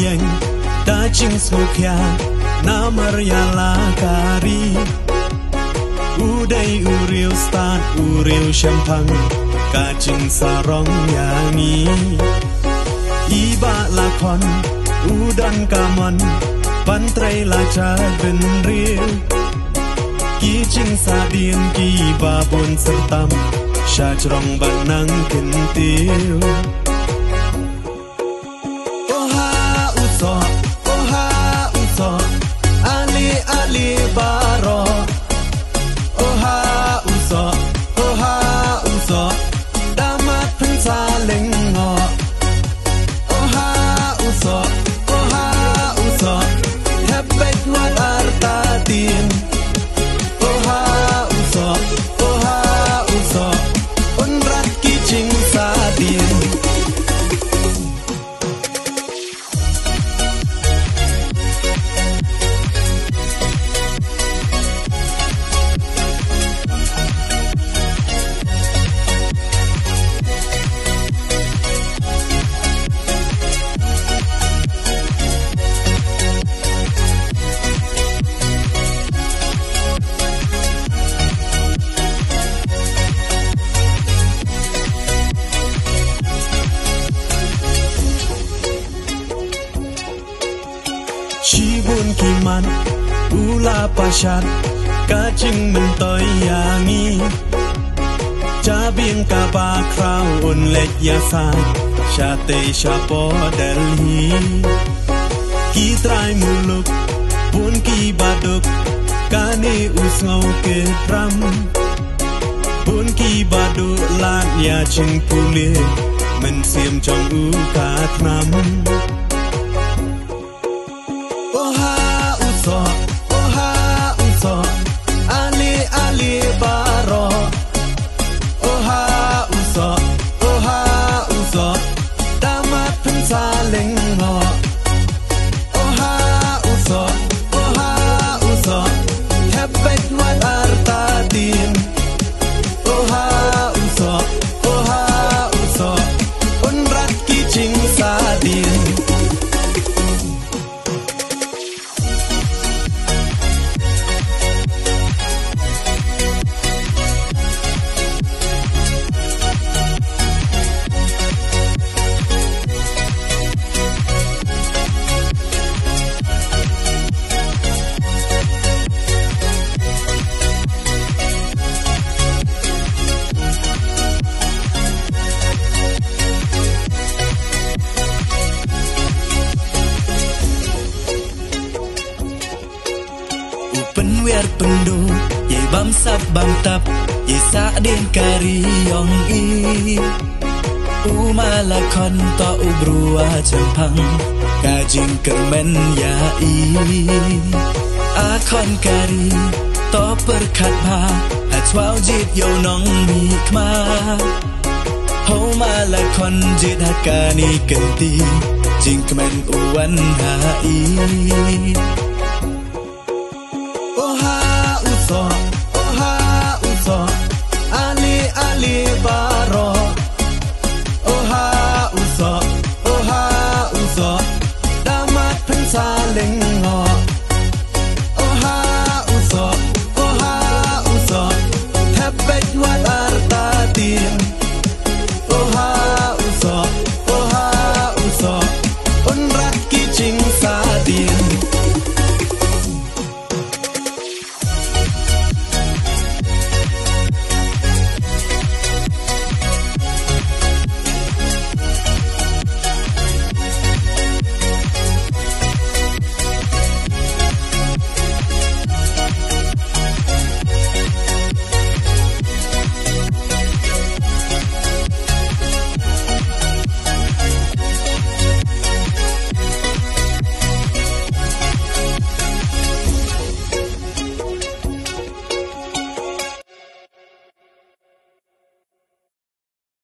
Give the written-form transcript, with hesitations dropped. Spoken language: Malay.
yang dacing smokya namarya kari udai uriu stan uriu shampang kacing sarong yangi iba lakon udan kamon pantrai laca ben real kicing sadin ki babon sertam syajrong banang kentil ali ali baro oha uso damat pensaling ngo oha uso hebet wat artatin oha uso unrat kicing sadin Cibun kiman ula pasat kacing mentoy yangi cabing kaba krau un lek yasan syate syapo delhi kitrai muluk pun ki baduk kani usngau ke dram pun ki baduk lan ya ching pulih men sim trong u katnam ali ali baro oha uso damat pensaling ngo oha uso hebet wat artatin oha uso unrat kicing sadin penwer pendo ye bam sap bam tap ye sa den kari yong i umalakon to ubrua champang kajing kermen ya i akon kari to perkat pa hatwau jit yo nong mi kma ho malakon jit hakani kenti jing kemen uwan ha i